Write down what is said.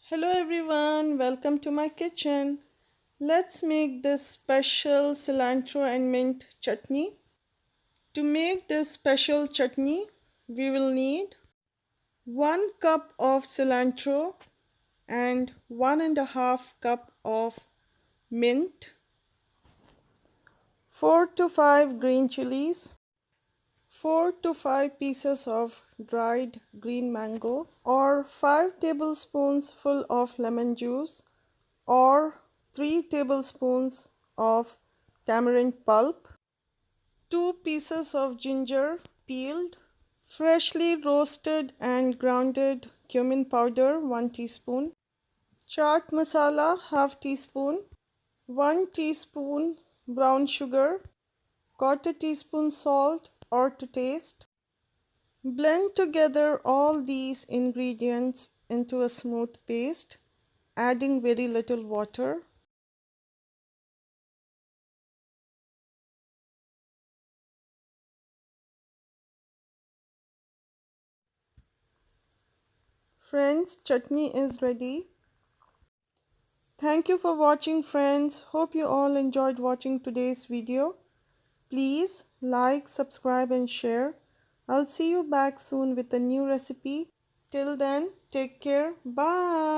Hello everyone, welcome to my kitchen. Let's make this special cilantro and mint chutney. To make this special chutney, we will need 1 cup of cilantro and 1.5 cup of mint, 4 to 5 green chilies, 4 to 5 pieces of dried green mango, or 5 tablespoons full of lemon juice, or 3 tablespoons of tamarind pulp, 2 pieces of ginger peeled, freshly roasted and grounded cumin powder 1 teaspoon, chaat masala half teaspoon, 1 teaspoon brown sugar, quarter teaspoon salt or to taste. Blend together all these ingredients into a smooth paste, adding very little water. Friends, chutney is ready. Thank you for watching, friends. Hope you all enjoyed watching today's video. Please like, subscribe and share. I'll see you back soon with a new recipe. Till then, take care. Bye.